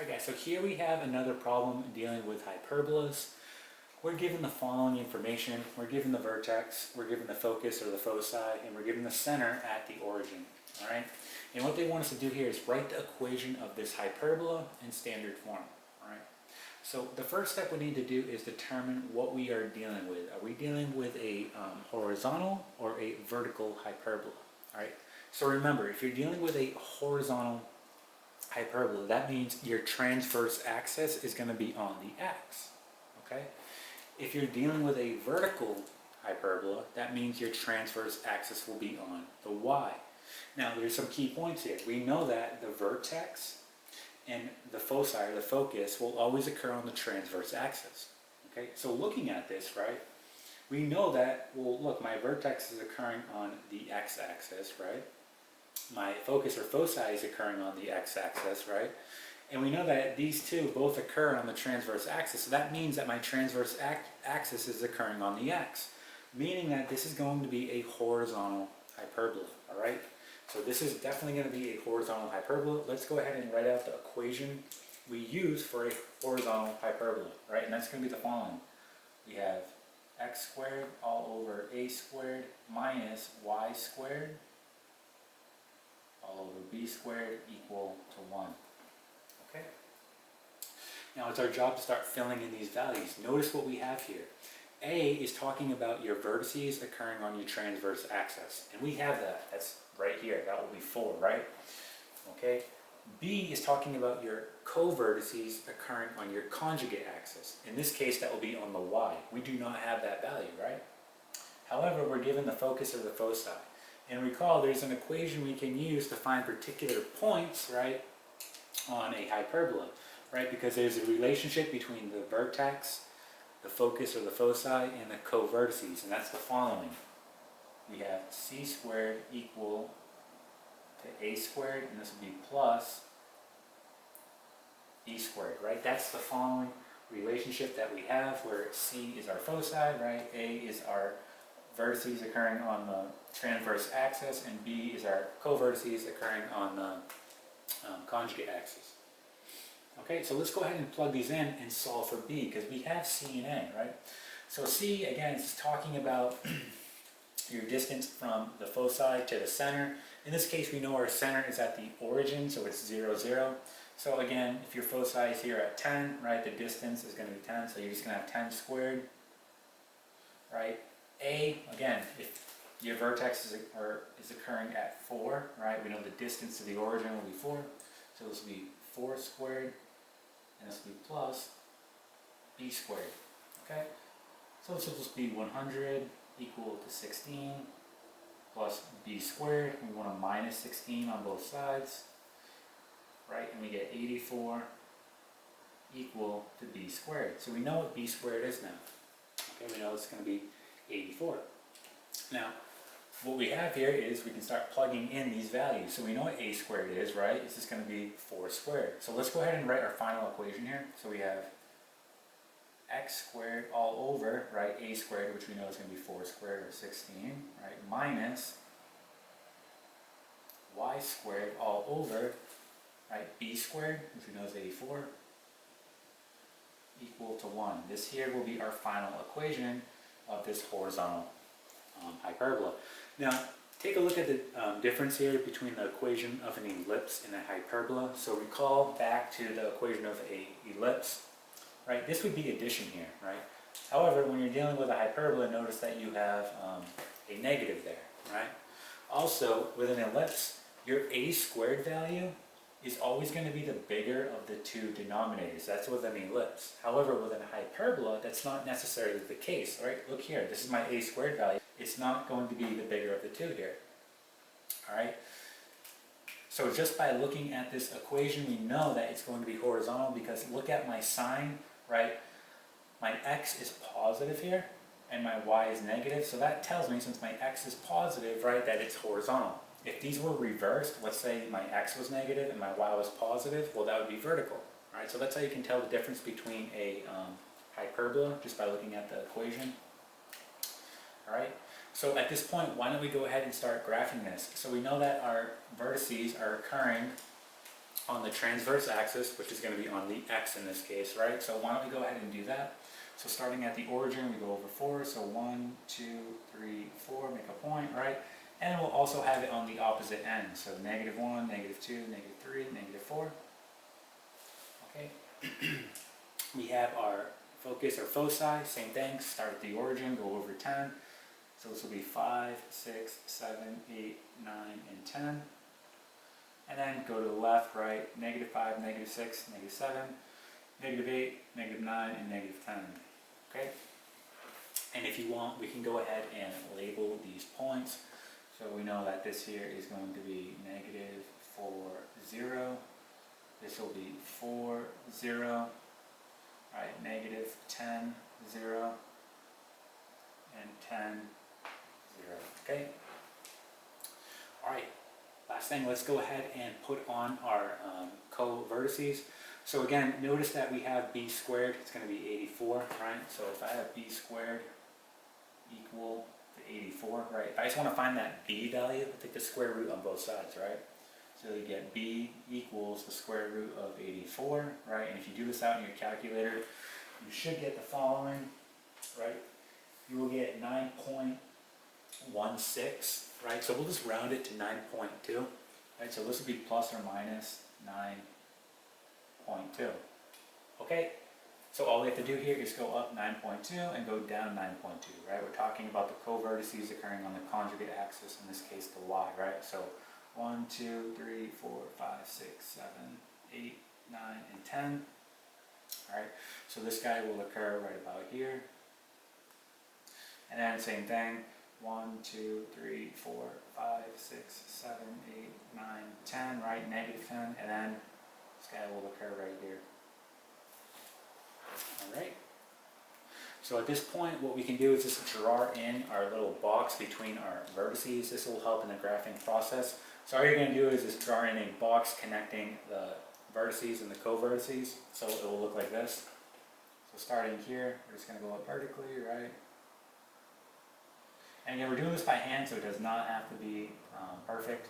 Alright guys, so here we have another problem dealing with hyperbolas. We're given the following information. We're given the vertex, we're given the focus or the foci, and we're given the center at the origin. Alright? And what they want us to do here is write the equation of this hyperbola in standard form. Alright? So the first step we need to do is determine what we are dealing with. Are we dealing with a horizontal or a vertical hyperbola? Alright? So remember, if you're dealing with a horizontal hyperbola, that means your transverse axis is going to be on the x. Okay? If you're dealing with a vertical hyperbola, that means your transverse axis will be on the y. Now, there's some key points here. We know that the vertex and the foci, or the focus, will always occur on the transverse axis. Okay? So looking at this, right, we know that, well, look, my vertex is occurring on the x-axis, right? My focus or foci is occurring on the x-axis, right? And we know that these two both occur on the transverse axis, so that means that my transverse axis is occurring on the x, meaning that this is going to be a horizontal hyperbola, all right? So this is definitely going to be a horizontal hyperbola. Let's go ahead and write out the equation we use for a horizontal hyperbola, right? And that's going to be the following. We have x squared all over a squared minus y squared all over b squared equal to 1. Okay? Now it's our job to start filling in these values. Notice what we have here. A is talking about your vertices occurring on your transverse axis. And we have that. That's right here. That will be 4, right? Okay? B is talking about your co-vertices occurring on your conjugate axis. In this case, that will be on the y. We do not have that value, right? However, we're given the focus or the foci. And recall, there's an equation we can use to find particular points, right, on a hyperbola, right? Because there's a relationship between the vertex, the focus or the foci, and the co-vertices, and that's the following. We have c squared equal to a squared, and this will be plus b squared, right? That's the following relationship that we have, where c is our foci, right? A is our vertices occurring on the transverse axis, and b is our co-vertices occurring on the conjugate axis. Okay, so let's go ahead and plug these in and solve for b, because we have c and a, right? So c, again, is talking about your distance from the foci to the center. In this case, we know our center is at the origin, so it's 0, 0. So again, if your foci is here at 10, right, the distance is going to be 10, so you're just going to have 10 squared, right? A, again, if your vertex is occurring at 4, right, we know the distance to the origin will be 4, so this will be 4 squared, and this will be plus b squared, okay? So this will just be 100 equal to 16 plus b squared. We want a minus 16 on both sides, right, and we get 84 equal to b squared. So we know what b squared is now, okay? We know it's going to be 84. Now, what we have here is we can start plugging in these values. So we know what a squared is, right? It's just going to be 4 squared. So let's go ahead and write our final equation here. So we have x squared all over, right, a squared, which we know is going to be 4 squared or 16, right, minus y squared all over, right, b squared, which we know is 84, equal to 1. This here will be our final equation of this horizontal hyperbola. Now, take a look at the difference here between the equation of an ellipse and a hyperbola. So recall back to the equation of an ellipse, right? This would be addition here, right? However, when you're dealing with a hyperbola, notice that you have a negative there, right? Also, with an ellipse, your a squared value is always going to be the bigger of the two denominators. That's with an ellipse. However, with a hyperbola, that's not necessarily the case, right? Look here, this is my a squared value. It's not going to be the bigger of the two here, all right? So just by looking at this equation, we know that it's going to be horizontal, because look at my sign, right? My x is positive here, and my y is negative. So that tells me, since my x is positive, right, that it's horizontal. If these were reversed, let's say my x was negative and my y was positive, well, that would be vertical, right? So that's how you can tell the difference between a hyperbola, just by looking at the equation, all right? So at this point, why don't we go ahead and start graphing this? So we know that our vertices are occurring on the transverse axis, which is going to be on the x in this case, right? So why don't we go ahead and do that? So starting at the origin, we go over 4, so 1, 2, 3, 4, make a point, right? And we'll also have it on the opposite end, so -1, -2, -3, -4. Okay. We have our focus or foci, same thing, start at the origin, go over 10. So this will be 5, 6, 7, 8, 9, and 10. And then go to the left, right, -5, -6, -7, -8, -9, and -10. Okay? And if you want, we can go ahead and label these points. So we know that this here is going to be -4, 0. This will be 4, 0. Right, -10, 0. And 10, 0. Okay? Alright, last thing, let's go ahead and put on our co-vertices. So again, notice that we have b squared, it's going to be 84, right? So if I have b squared equal to 84, right? If I just want to find that b value, I take the square root on both sides, right? So you get b equals the square root of 84, right? And if you do this out in your calculator, you should get the following, right? You will get 9.16, right? So we'll just round it to 9.2, right? So this would be plus or minus 9.2. Okay? So all we have to do here is go up 9.2 and go down 9.2, right? We're talking about the co-vertices occurring on the conjugate axis, in this case the y, right? So 1, 2, 3, 4, 5, 6, 7, 8, 9, and 10. Alright, so this guy will occur right about here. And then same thing, 1, 2, 3, 4, 5, 6, 7, 8, 9, 10, right? -10, and then this guy will occur right here. Alright. So at this point, what we can do is just draw in our little box between our vertices. This will help in the graphing process. So all you're going to do is just draw in a box connecting the vertices and the co-vertices. So it will look like this. So starting here, we're just going to go up vertically, right? And again, we're doing this by hand, so it does not have to be perfect.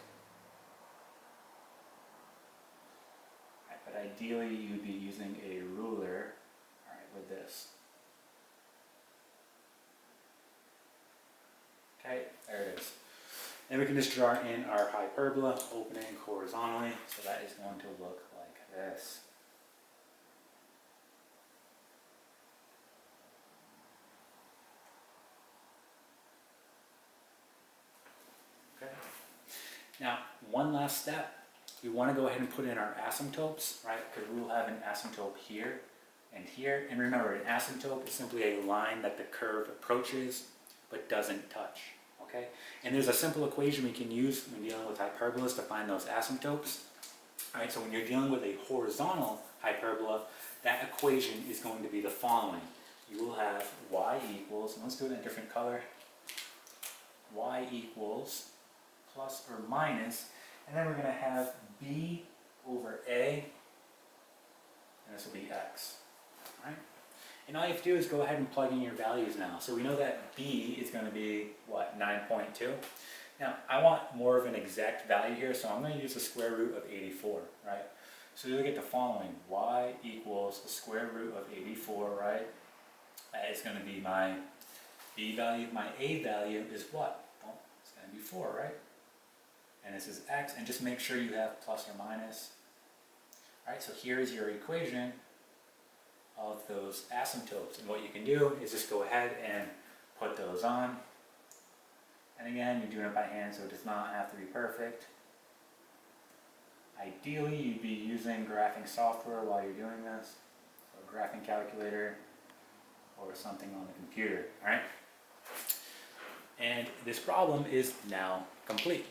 Right, but ideally, you'd be using a ruler, all right, with this. Okay, there it is. Then we can just draw in our hyperbola, opening horizontally, so that is going to look like this. Okay. Now, one last step. We want to go ahead and put in our asymptotes, right? Because we will have an asymptote here and here. And remember, an asymptote is simply a line that the curve approaches but doesn't touch. Okay? And there's a simple equation we can use when dealing with hyperbolas to find those asymptotes. All right, so when you're dealing with a horizontal hyperbola, that equation is going to be the following. You will have y equals, and let's do it in a different color, y equals plus or minus, and then we're going to have b over a, and this will be x. All right? And all you have to do is go ahead and plug in your values now. So we know that b is going to be, what, 9.2? Now, I want more of an exact value here, so I'm going to use the square root of 84, right? So you'll get the following, y equals the square root of 84, right? That is going to be my b value. My a value is what? Well, it's going to be 4, right? And this is x, and just make sure you have plus or minus. All right, so here is your equation of those asymptotes. And what you can do is just go ahead and put those on. And again, you're doing it by hand, so it does not have to be perfect. Ideally, you'd be using graphing software while you're doing this. So a graphing calculator or something on the computer, all right? And this problem is now complete.